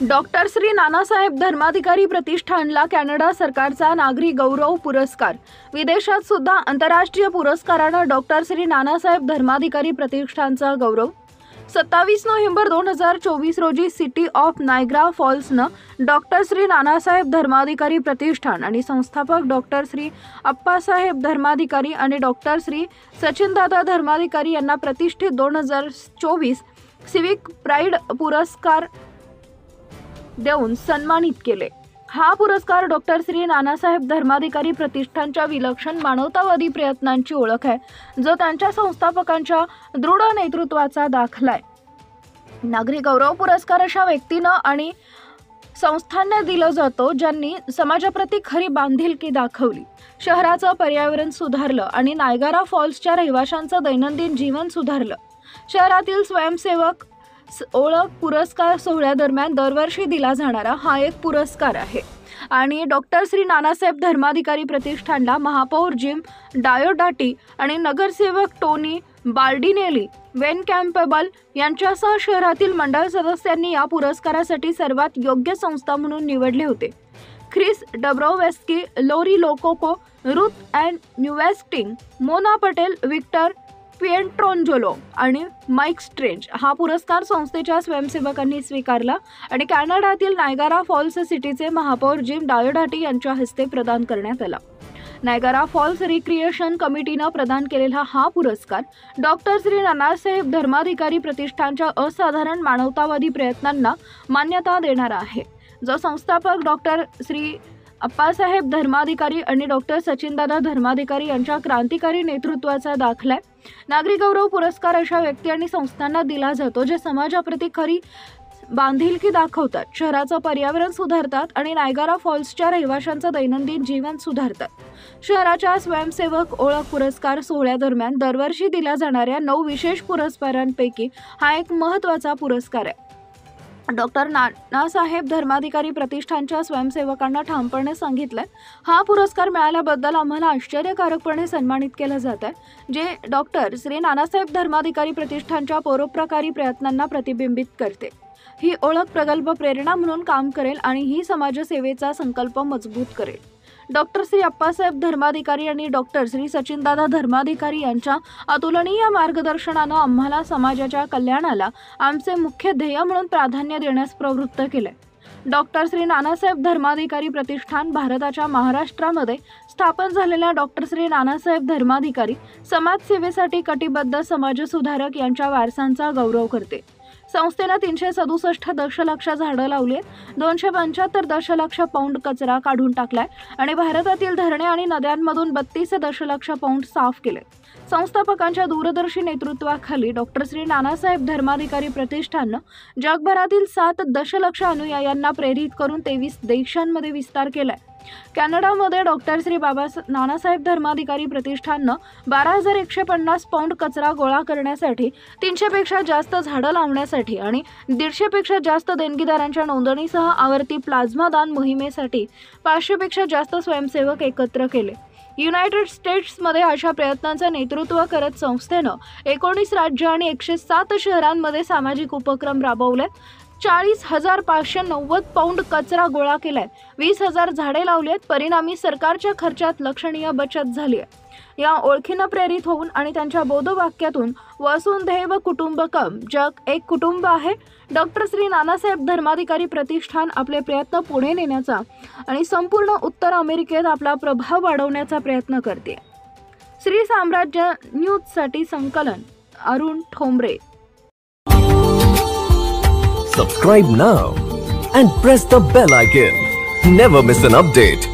Doctor Shri Nanasaheb Dharmadhikari प्रतिष्ठानला Canada सरकारचा नागरी गौरव पुरस्कार। विदेशात सुद्धा आंतरराष्ट्रीय पुरस्कारानं डॉक्टर श्री नानासाहेब धर्माधिकारी प्रतिष्ठानचा गौरव। 27 नोव्हेंबर 2024 रोजी सिटी ऑफ नायग्रा फॉल्सनं डॉक्टर श्री नानासाहेब धर्माधिकारी प्रतिष्ठान आणि संस्थापक डॉक्टर श्री अप्पासाहेब धर्माधिकारी आणि डॉक्टर श्री सचिनदादा धर्माधिकारी यांना प्रतिष्ठित 2024 सिविक प्राईड पुरस्कार देऊन सन्मानित केले। हा पुरस्कार डॉक्टर श्री नानासाहेब धर्माधिकारी प्रतिष्ठानच्या विलक्षण मानवतावादी प्रयत्नांची ओळख आहे, जो त्यांच्या संस्थापकांच्या दृढ नेतृत्वाचा दाखला आहे। नागरी गौरव पुरस्कार अशा व्यक्तींना आणि संस्थांना दिला जातो ज्यांनी समाजाप्रती खरी बांधिलकी दाखवली, शहराचं पर्यावरण सुधारलं आणि नायगारा फॉल्सच्या रहिवाशांचं दैनंदिन जीवन सुधारलं। शहरातील स्वयंसेवक ओळख पुरस्कार सोहळ्यादरम्यान दरवर्षी दिला जाणारा हा एक पुरस्कार आहे आणि डॉक्टर श्री नानासाहेब धर्माधिकारी प्रतिष्ठानला महापौर जिम डायोडाटी आणि नगरसेवक टोनी बार्डिनेली वेन कॅम्पेबल यांच्यासह शहरातील मंडळ सदस्यांनी या पुरस्कारासाठी सर्वात योग्य संस्था म्हणून निवडले होते। Chris Dabrowski, Lori Lococo, Ruth and न्यूवेस्टिंग, मोना पटेल, विक्टर पिएट्रोंजोलो आणि माइक स्ट्रेंज हा पुरस्कार संस्थेच्या स्वयंसेवकांनी स्वीकारला आणि कॅनडातील नायगारा फॉल्स सिटीचे महापौर जिम डायोडाटी यांच्या हस्ते प्रदान करण्यात आला। नायगारा फॉल्स रिक्रिएशन कमिटीनं प्रदान केलेला हा पुरस्कार डॉक्टर श्री नानासाहेब धर्माधिकारी प्रतिष्ठानच्या असाधारण मानवतावादी प्रयत्नांना मान्यता देणारा आहे, जो संस्थापक डॉक्टर श्री अप्पासाहेब धर्माधिकारी आणि डॉक्टर सचिनदादा धर्माधिकारी यांच्या क्रांतिकारी नेतृत्वाचा दाखला आहे। नागरी गौरव पुरस्कार अशा व्यक्ती आणि संस्थांना दिला जातो जे समाजाप्रती खरी बांधिलकी दाखवतात, शहराचं पर्यावरण सुधारतात आणि नायगारा फॉल्सच्या रहिवाशांचं दैनंदिन जीवन सुधारतात। शहराच्या स्वयंसेवक ओळख पुरस्कार सोहळ्यादरम्यान दरवर्षी दिल्या जाणाऱ्या 9 विशेष पुरस्कारांपैकी हा एक महत्त्वाचा पुरस्कार आहे। डॉक्टर नानासाहेब धर्माधिकारी प्रतिष्ठानच्या स्वयंसेवकांना ठामपणे सांगितलंय, हा पुरस्कार मिळाल्याबद्दल आम्हाला आश्चर्यकारकपणे सन्मानित केलं जात आहे, जे डॉक्टर श्री नानासाहेब धर्माधिकारी प्रतिष्ठानच्या परोपकारी प्रयत्नांना प्रतिबिंबित करते। ही ओळख प्रगल्भ प्रेरणा म्हणून काम करेल आणि ही समाजसेवेचा संकल्प मजबूत करेल। डॉक्टर श्री अप्पासाहेब धर्माधिकारी आणि डॉक्टर श्री सचिनदादा धर्माधिकारी यांच्या अतुलनीय मार्गदर्शनानं आम्हाला समाजाच्या कल्याणाला आमचे मुख्य ध्येय म्हणून प्राधान्य देण्यास प्रवृत्त केले। डॉक्टर श्री नानासाहेब धर्माधिकारी प्रतिष्ठान भारताच्या महाराष्ट्रामध्ये स्थापन झालेल्या डॉक्टर श्री नानासाहेब धर्माधिकारी समाजसेवेसाठी कटिबद्ध समाजसुधारक यांच्या वारसांचा गौरव करते। संस्थेनं 367 दशलक्ष झाडं लावली, 275 दशलक्ष पौंड कचरा काढून टाकलाय आणि भारतातील धरणे आणि नद्यांमधून 32 दशलक्ष पौंड साफ केले। संस्थापकांच्या दूरदर्शी नेतृत्वाखाली डॉक्टर श्री नानासाहेब धर्माधिकारी प्रतिष्ठाननं जगभरातील 7 दशलक्ष अनुयायांना प्रेरित करून 23 देशांमध्ये विस्तार केलाय। कॅनडामध्ये डॉक्टर श्री नानासाहेब धर्माधिकारी प्रतिष्ठाननं 12,150 पौंड कचरा गोळा करण्यासाठी, 300 पेक्षा जास्त झाडं लावण्यासाठी आणि 150 पेक्षा जास्त देणगीदारांच्या नोंदणीसह आवर्ती प्लाझ्मा दान मोहिमेसाठी 500 पेक्षा जास्त स्वयंसेवक एकत्र केले। युनायटेड स्टेट्समध्ये अशा प्रयत्नांचं नेतृत्व करत संस्थेनं 19 राज्य आणि 107 शहरांमध्ये सामाजिक उपक्रम राबवले, 40,590 पौंड कचरा गोळा केलाय, 20,000 झाडे लावली आहेत, परिणामी सरकारच्या खर्चात लक्षणीय बचत झाली आहे। या ओळखीनं प्रेरित होऊन आणि त्यांच्या बोधवाक्यातून वसुंधैव कुटुंबकम, जग एक कुटुंब आहे, डॉक्टर श्री नानासाहेब धर्माधिकारी प्रतिष्ठान आपले प्रयत्न पुढे नेण्याचा आणि संपूर्ण उत्तर अमेरिकेत आपला प्रभाव वाढवण्याचा प्रयत्न करते। श्री साम्राज्य न्यूजसाठी संकलन Arun Thombare. Subscribe now and press the bell icon. Never miss an update.